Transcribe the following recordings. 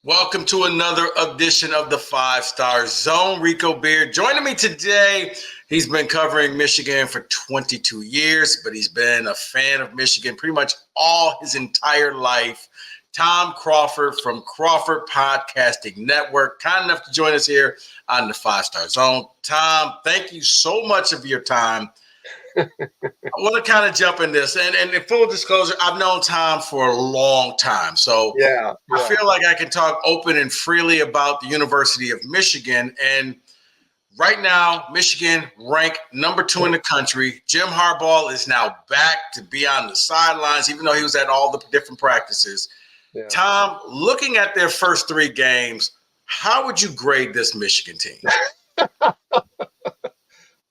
Welcome to another edition of the 5-Star Zone. Rico Beard joining me today. He's been covering Michigan for 22 years, but he's been a fan of Michigan pretty much all his entire life. Tom Crawford from Crawford Podcasting Network, kind enough to join us here on the 5-Star Zone. Tom, thank you so much of your time. I want to kind of jump in this. And in full disclosure, I've known Tom for a long time. So yeah. I feel like I can talk open and freely about the University of Michigan. And right now, Michigan ranked number 2 in the country. Jim Harbaugh is now back to be on the sidelines, even though he was at all the different practices. Yeah. Tom, looking at their first 3 games, how would you grade this Michigan team?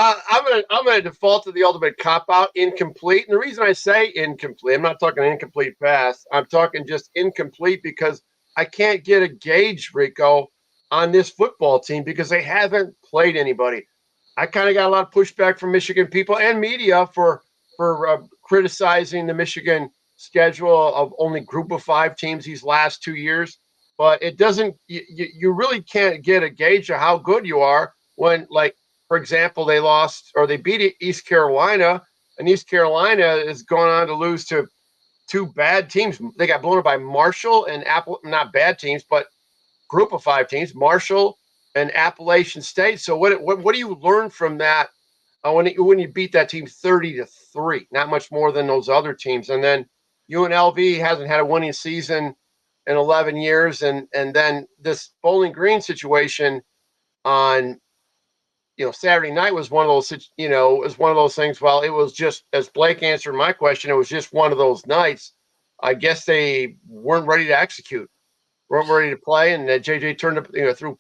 I'm going to default to the ultimate cop-out, incomplete. And the reason I say incomplete, I'm not talking incomplete pass. I'm talking just incomplete because I can't get a gauge, Rico, on this football team because they haven't played anybody. I kind of got a lot of pushback from Michigan people and media for criticizing the Michigan schedule of only group of 5 teams these last 2 years. But it doesn't – you really can't get a gauge of how good you are when, like, for example, they beat East Carolina, and East Carolina is going on to lose to 2 bad teams. They got blown up by Marshall and not bad teams, but group of 5 teams, Marshall and Appalachian State. So what do you learn from that when you beat that team 30-3? Not much more than those other teams. And then UNLV hasn't had a winning season in 11 years, and then this Bowling Green situation on Saturday night was one of those, things. Well, it was just, as Blake answered my question, it was just one of those nights. I guess they weren't ready to execute, weren't ready to play. And JJ turned up, threw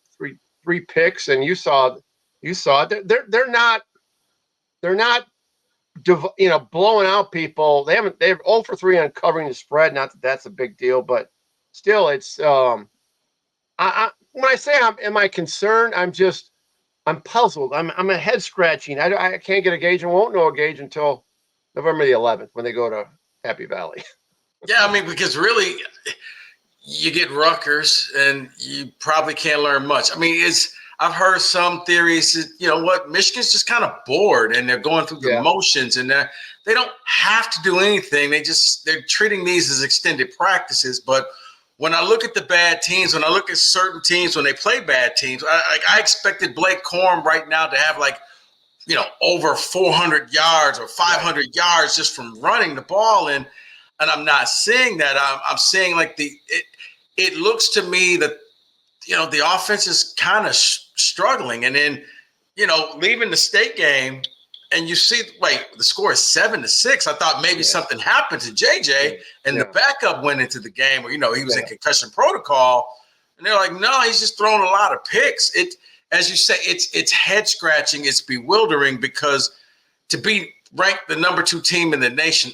three picks, and you saw it. They're not blowing out people. They're 0 for 3 on covering the spread. Not that that's a big deal, but still, it's when I say am I concerned? I'm puzzled. I'm a head scratching. I can't get a gauge and won't know a gauge until November the 11th when they go to Happy Valley. Yeah, I mean, because really, you get Rutgers and you probably can't learn much. I mean, I've heard some theories that, Michigan's just kind of bored and they're going through the motions and they don't have to do anything. They're treating these as extended practices, but when I look at the bad teams, when I look at certain teams, when they play bad teams, I expected Blake Corum right now to have over 400 yards or 500 yards just from running the ball. And I'm not seeing that. I'm seeing it looks to me that, the offense is kind of struggling. And then, leaving the state game, and you see, the score is 7-6. I thought maybe something happened to JJ, and the backup went into the game where, he was in concussion protocol. And they're like, no, he's just throwing a lot of picks. As you say, it's head scratching. It's bewildering because to be ranked the number 2 team in the nation,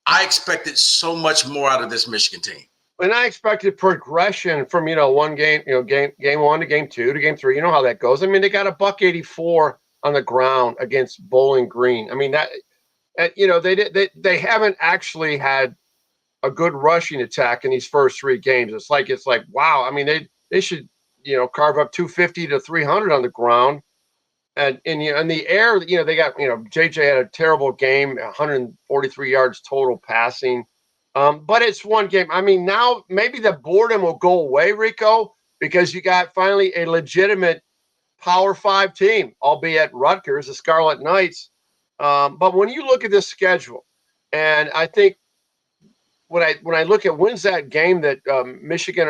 I expected so much more out of this Michigan team. And I expected progression from, one game, game 1 to game 2 to game 3. You know how that goes. I mean, they got a $184 on the ground against Bowling Green. I mean, that, they haven't actually had a good rushing attack in these first 3 games. It's like, wow. I mean, they should, carve up 250 to 300 on the ground. And in the air, they got, JJ had a terrible game, 143 yards total passing. But it's one game. I mean, now maybe the boredom will go away, Rico, because you got finally a legitimate Power 5 team, albeit Rutgers, the Scarlet Knights. But when you look at this schedule, and I think when I look at when's that game that Michigan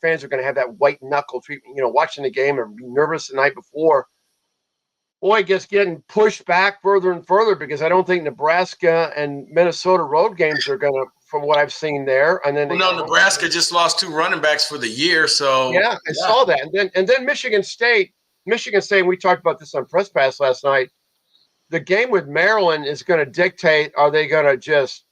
fans are going to have that white knuckle treatment, watching the game and be nervous the night before. Boy, it gets getting pushed back further and further because I don't think Nebraska and Minnesota road games are going to, from what I've seen there. And then Nebraska just lost 2 running backs for the year. So I saw that. And then Michigan State, we talked about this on Press Pass last night. The game with Maryland is going to dictate, are they going to just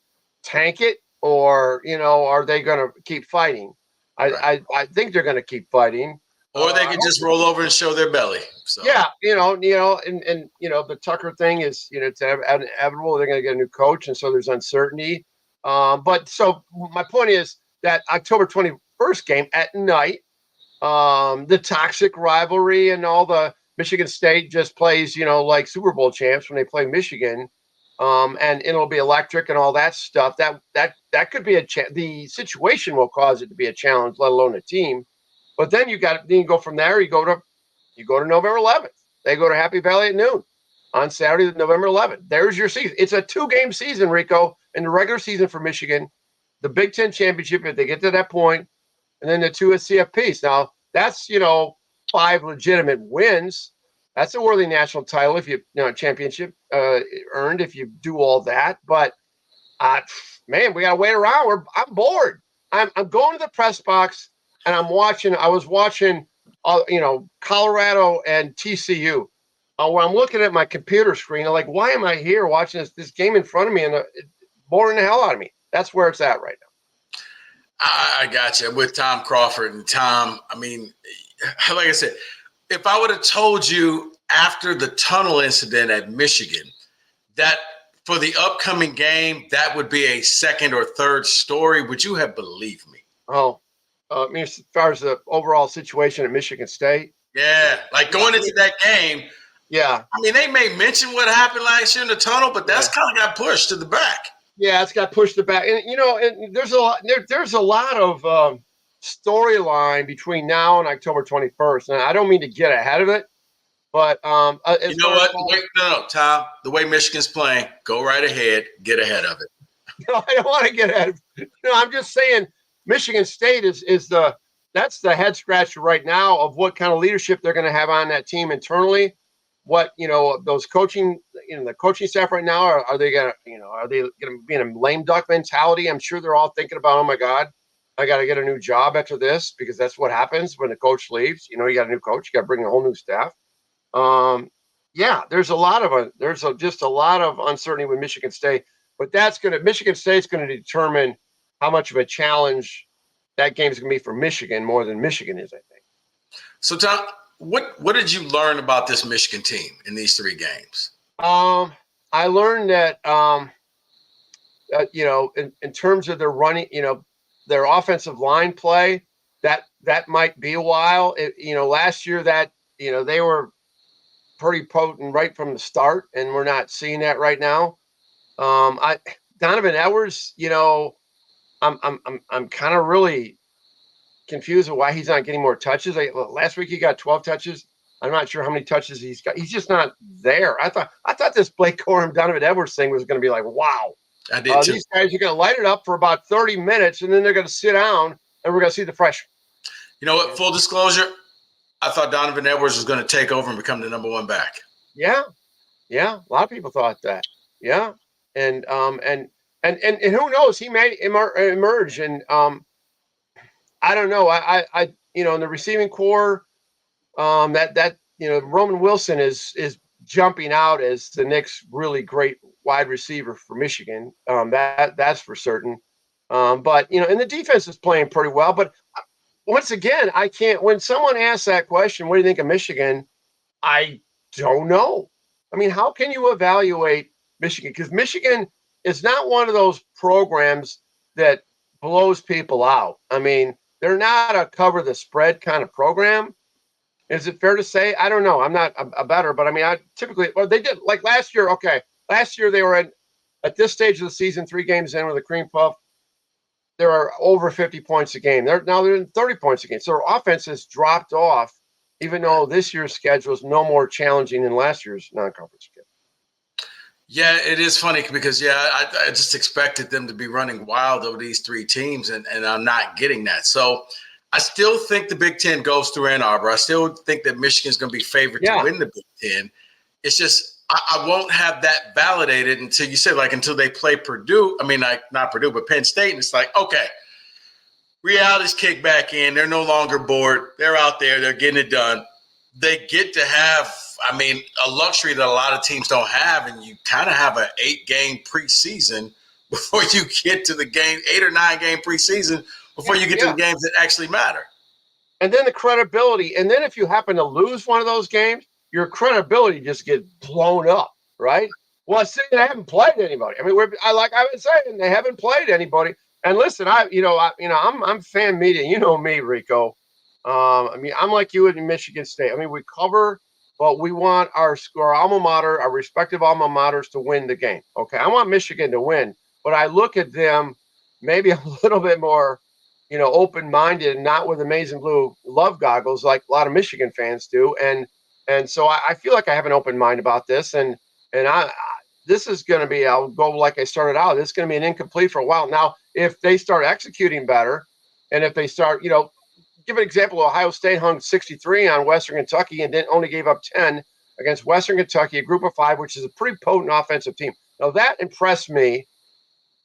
tank it or, are they going to keep fighting? I think they're going to keep fighting. Or they could just roll over and show their belly. So. Yeah, and the Tucker thing is, it's inevitable. They're going to get a new coach, and so there's uncertainty. But so my point is that October first game at night. The toxic rivalry and all the Michigan State just plays, like Super Bowl champs when they play Michigan. And it'll be electric and all that stuff. That could be the situation will cause it to be a challenge, let alone a team. But then you go from there. You go to November 11th. They go to Happy Valley at noon on Saturday, November 11th. There's your season. It's a 2-game season, Rico, in the regular season for Michigan. The Big Ten championship, if they get to that point, and then the 2 at CFPs. Now that's 5 legitimate wins. That's a worthy national title if championship earned if you do all that. But man, we gotta wait around. I'm bored. I'm going to the press box and I'm watching. I was watching, Colorado and TCU. Where I'm looking at my computer screen. I'm like, why am I here watching this game in front of me? And it's boring the hell out of me. That's where it's at right now. I got you with Tom Crawford and Tom. I mean, like I said, if I would have told you after the tunnel incident at Michigan that for the upcoming game, that would be a second or third story, would you have believed me? Oh, as far as the overall situation at Michigan State? Yeah, like going into that game. Yeah. I mean, they may mention what happened last year in the tunnel, but that's kind of got pushed to the back. Yeah, it's got pushed to the back. And, and there's a lot of storyline between now and October 21st. And I don't mean to get ahead of it, but you know what? No, Tom, the way Michigan's playing, go right ahead, get ahead of it. No, I don't want to get ahead of it. I'm just saying Michigan State that's the head scratcher right now of what kind of leadership they're going to have on that team internally. What those coaching, the coaching staff right now are they going to be in a lame duck mentality? I'm sure they're all thinking about, oh my God, I got to get a new job after this, because that's what happens when the coach leaves. You got a new coach, you got to bring a whole new staff. Yeah, there's just a lot of uncertainty with Michigan State, but Michigan State's going to determine how much of a challenge that game is going to be for Michigan more than Michigan is, I think. So, Tom, what did you learn about this Michigan team in these 3 games? I learned that, in terms of their running, their offensive line play, that might be a while. Last year that, they were pretty potent right from the start, and we're not seeing that right now. Donovan Edwards, I'm kind of really confused with why he's not getting more touches. Last week he got 12 touches. I'm not sure how many touches he's got. He's just not there. I thought this Blake Corum, Donovan Edwards thing was going to be like, wow. I did too. These guys are going to light it up for about 30 minutes, and then they're going to sit down, and we're going to see the freshmen. You know what? Full disclosure, I thought Donovan Edwards was going to take over and become the number 1 back. Yeah. A lot of people thought that. Yeah. And who knows? He may emerge, and I don't know. I in the receiving core, Roman Wilson is jumping out as the next really great wide receiver for Michigan. That's for certain. But and the defense is playing pretty well. But once again, I can't. When someone asks that question, what do you think of Michigan? I don't know. I mean, how can you evaluate Michigan? Because Michigan is not one of those programs that blows people out. I mean, they're not a cover the spread kind of program. Is it fair to say? I don't know. I'm not a better, but I mean, they did like last year. Okay. Last year they were at this stage of the season, 3 games in with a cream puff. There are over 50 points a game. They're in 30 points a game. So their offense has dropped off, even though this year's schedule is no more challenging than last year's non-conference schedule. Yeah, it is funny because, I just expected them to be running wild over these 3 teams, and I'm not getting that. So I still think the Big Ten goes through Ann Arbor. I still think that Michigan's going to be favored to win the Big Ten. It's just I won't have that validated until until they play Purdue. I mean, not Purdue, but Penn State. And it's like, okay, reality's kicked back in. They're no longer bored. They're out there. They're getting it done. They get to have, a luxury that a lot of teams don't have, and you kind of have an 8-game preseason before you get to the game, 8 or 9 game preseason before you get to the games that actually matter. And then the credibility. And then if you happen to lose one of those games, your credibility just gets blown up, right? Well, they haven't played anybody. I mean, I've been saying they haven't played anybody. And listen, I'm fan media. You know me, Rico. I mean, I'm like you in Michigan State. I mean, we cover, but we want our alma mater, our respective alma maters, to win the game. Okay, I want Michigan to win, but I look at them maybe a little bit more, open-minded, and not with amazing blue love goggles like a lot of Michigan fans do. And so I feel like I have an open mind about this, and this is going to be, I'll go like I started out. This is going to be an incomplete for a while. Now, if they start executing better, and if they start, give an example, Ohio State hung 63 on Western Kentucky and only gave up 10 against Western Kentucky, a group of 5, which is a pretty potent offensive team. Now, that impressed me,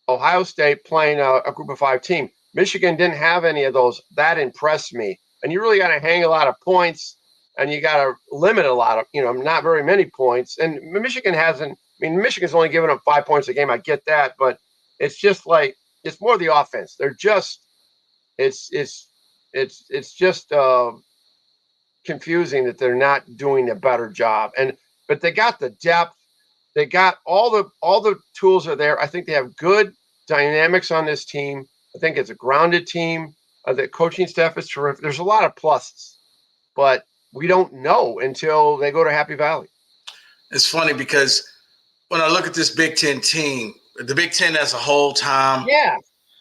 Ohio State playing a group of 5 team. Michigan didn't have any of those. That impressed me. And you really got to hang a lot of points, and you got to limit a lot of, not very many points. And Michigan's only given up 5 points a game. I get that, but it's just like, it's more the offense. They're just, it's just confusing that they're not doing a better job. But they got the depth. They got all the tools are there. I think they have good dynamics on this team. I think it's a grounded team. The coaching staff is terrific. There's a lot of pluses, but we don't know until they go to Happy Valley. It's funny because when I look at this Big Ten team, the Big Ten as a whole, Tom. Yeah,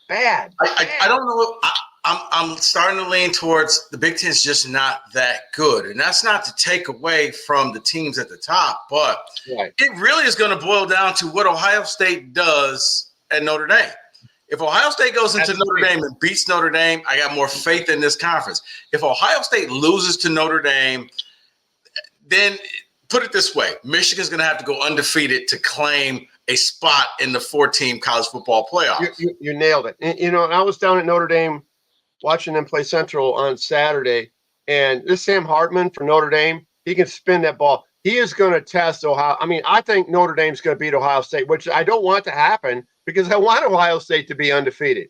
bad. I don't know. I'm starting to lean towards the Big Ten's just not that good. And that's not to take away from the teams at the top, but It really is going to boil down to what Ohio State does at Notre Dame. If Ohio State goes into Notre Dame and beats Notre Dame, I got more faith in this conference. If Ohio State loses to Notre Dame, then put it this way, Michigan's going to have to go undefeated to claim a spot in the 4-team college football playoff. You nailed it. And I was down at Notre Dame watching them play Central on Saturday, and this Sam Hartman for Notre Dame, he can spin that ball. He is going to test Ohio. I mean, I think Notre Dame's going to beat Ohio State, which I don't want to happen because I want Ohio State to be undefeated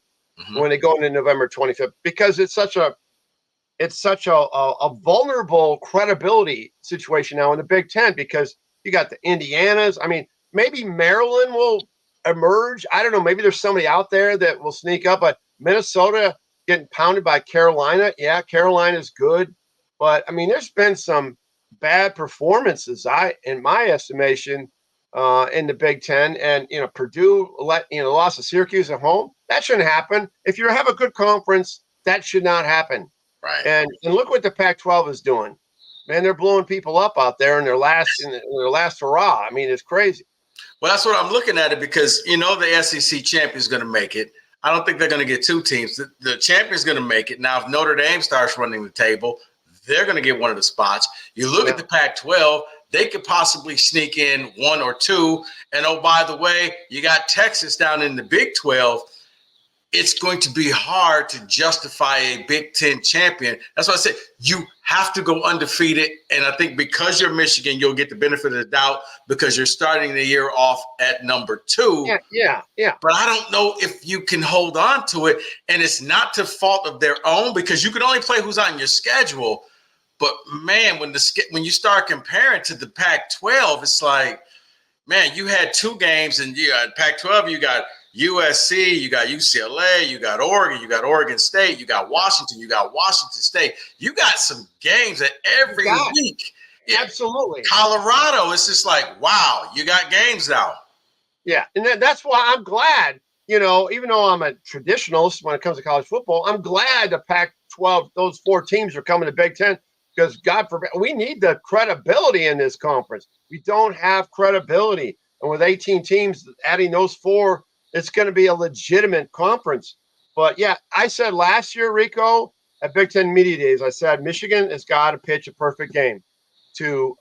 when they go into November 25th, because it's such a vulnerable credibility situation now in the Big Ten, because you got the Indianas. I mean, maybe Maryland will emerge. I don't know. Maybe there's somebody out there that will sneak up, but Minnesota getting pounded by Carolina. Yeah, Carolina's good. But, I mean, there's been some bad performances, in my estimation, in the Big Ten. And, Purdue lost to Syracuse at home. That shouldn't happen. If you have a good conference, that should not happen. Right. And look what the Pac-12 is doing. Man, they're blowing people up out there in their last hurrah. I mean, it's crazy. Well, that's what I'm looking at it, because the SEC champion is going to make it. I don't think they're going to get 2 teams. The champion is going to make it. Now, if Notre Dame starts running the table, they're going to get one of the spots. You look at the Pac-12, they could possibly sneak in 1 or 2. And, oh, by the way, you got Texas down in the Big 12. It's going to be hard to justify a Big Ten champion. That's why I said you have to go undefeated. And I think because you're Michigan, you'll get the benefit of the doubt because you're starting the year off at number 2. Yeah. But I don't know if you can hold on to it. And it's not to fault of their own, because you can only play who's on your schedule. But, man, when you start comparing to the Pac-12, it's like, man, you had 2 games, and you got Pac-12, you got USC, you got UCLA, you got Oregon State, you got Washington State. You got some games every week. Absolutely. Colorado, it's just like, wow, you got games now. Yeah, and that's why I'm glad, even though I'm a traditionalist when it comes to college football, I'm glad the Pac-12, those 4 teams are coming to Big Ten, because God forbid, we need the credibility in this conference. We don't have credibility. And with 18 teams, adding those 4, it's going to be a legitimate conference. But, yeah, I said last year, Rico, at Big Ten Media Days, I said Michigan has got to pitch a perfect game to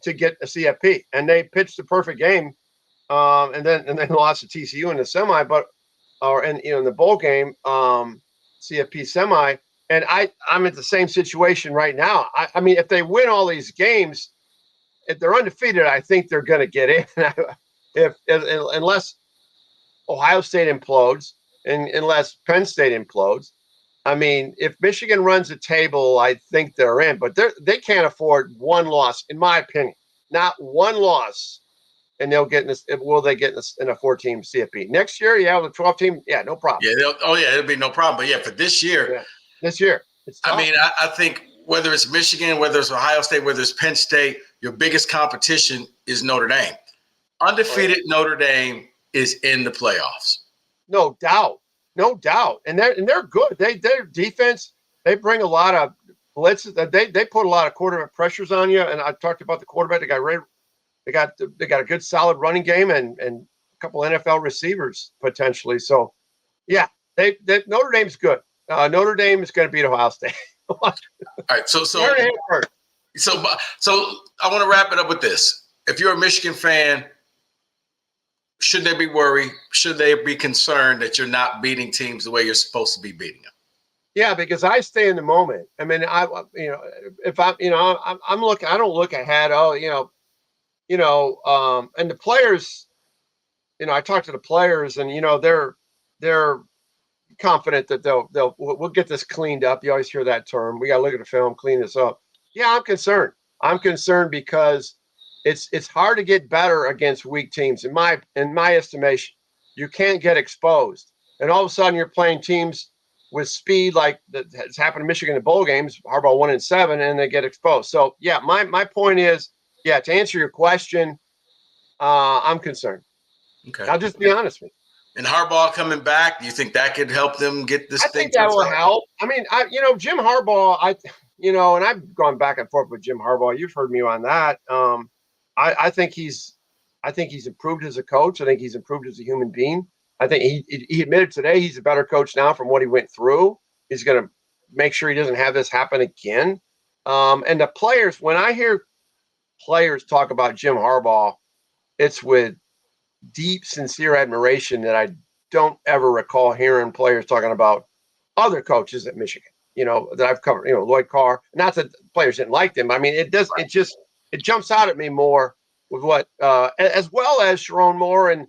get a CFP. And they pitched the perfect game, and then lost to TCU in the semi, in the bowl game, CFP semi. And I'm in the same situation right now. I mean, if they win all these games, if they're undefeated, I think they're going to get in. Unless Ohio State implodes, and unless Penn State implodes. I mean, if Michigan runs the table, I think they're in. But they can't afford 1 loss, in my opinion. Not 1 loss and they'll get in this. Will they get in a 4-team CFP next year? Yeah, with a 12-team, yeah, no problem. Yeah, it'll be no problem. But yeah, for this year, it's tough. I mean, I think whether it's Michigan, whether it's Ohio State, whether it's Penn State, your biggest competition is Notre Dame. Undefeated Notre Dame is in the playoffs. No doubt, and they're good. Their defense, they bring a lot of blitzes. They put a lot of quarterback pressures on you. And I talked about the quarterback. They got a good solid running game and a couple NFL receivers potentially. So yeah, Notre Dame's good. Notre Dame is going to beat Ohio State. All right, so I want to wrap it up with this. If you're a Michigan fan, should they be worried? Should they be concerned that you're not beating teams the way you're supposed to be beating them? Yeah, because I stay in the moment. I mean, if I'm looking, I don't look ahead. And the players, I talk to the players, and they're confident that we'll get this cleaned up. You always hear that term. We got to look at the film, clean this up. Yeah, I'm concerned. I'm concerned because it's hard to get better against weak teams. In my estimation, you can't get exposed, and all of a sudden you're playing teams with speed like that has happened in Michigan in bowl games. Harbaugh 1-7, and they get exposed. So yeah, my point is, yeah, to answer your question, I'm concerned. Okay, I'll just be honest with you. And Harbaugh coming back, do you think that could help them get this thing? I think that will help. I mean, Jim Harbaugh, and I've gone back and forth with Jim Harbaugh. You've heard me on that. I think he's improved as a coach. I think he's improved as a human being. I think he admitted today he's a better coach now from what he went through. He's going to make sure he doesn't have this happen again. And the players, when I hear players talk about Jim Harbaugh, it's with deep, sincere admiration that I don't ever recall hearing players talking about other coaches at Michigan, that I've covered, Lloyd Carr. Not that players didn't like them. I mean, it jumps out at me more with what, as well as Sharon Moore and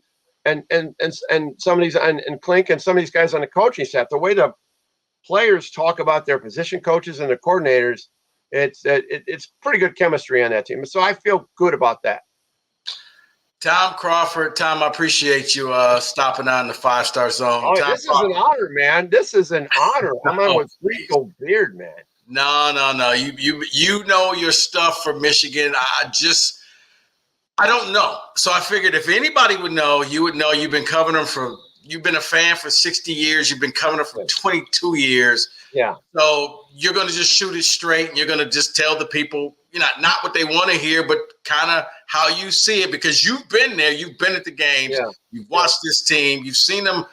some of these and Klink and some of these guys on the coaching staff. The way the players talk about their position coaches and the coordinators, it's pretty good chemistry on that team. So I feel good about that. Tom Crawford, Tom, I appreciate you stopping on the 5-Star Zone. Oh, Tom this is an honor, man. This is an honor. I'm on with Rico Beard, man. No. You know your stuff for Michigan. I don't know. So I figured if anybody would know, you would know. You've been covering them you've been a fan for 60 years. You've been covering them for 22 years. Yeah. So you're going to just shoot it straight, and you're going to just tell the people, not what they want to hear, but kind of how you see it, because you've been there. You've been at the games. Yeah. You've watched this team. You've seen them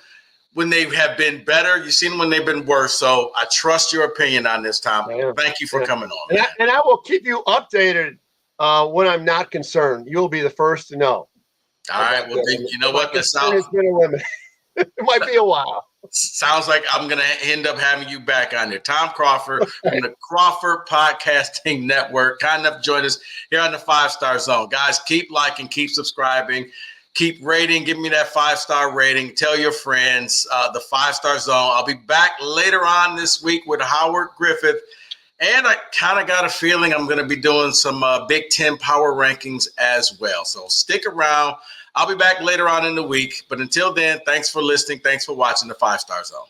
when they have been better. You've seen them when they've been worse. So I trust your opinion on this, Tom. Yeah. Thank you for coming on. And I will keep you updated when I'm not concerned. You'll be the first to know. All right. Well, then, you know what? That sounds. It might be a while. Sounds like I'm going to end up having you back on there. Tom Crawford from the Crawford Podcasting Network. Kind enough to join us here on the 5-Star Zone. Guys, keep liking, keep subscribing, keep rating. Give me that 5-star rating. Tell your friends. The 5-Star Zone. I'll be back later on this week with Howard Griffith. And I kind of got a feeling I'm going to be doing some Big Ten power rankings as well. So stick around. I'll be back later on in the week. But until then, thanks for listening. Thanks for watching the 5-Star Zone.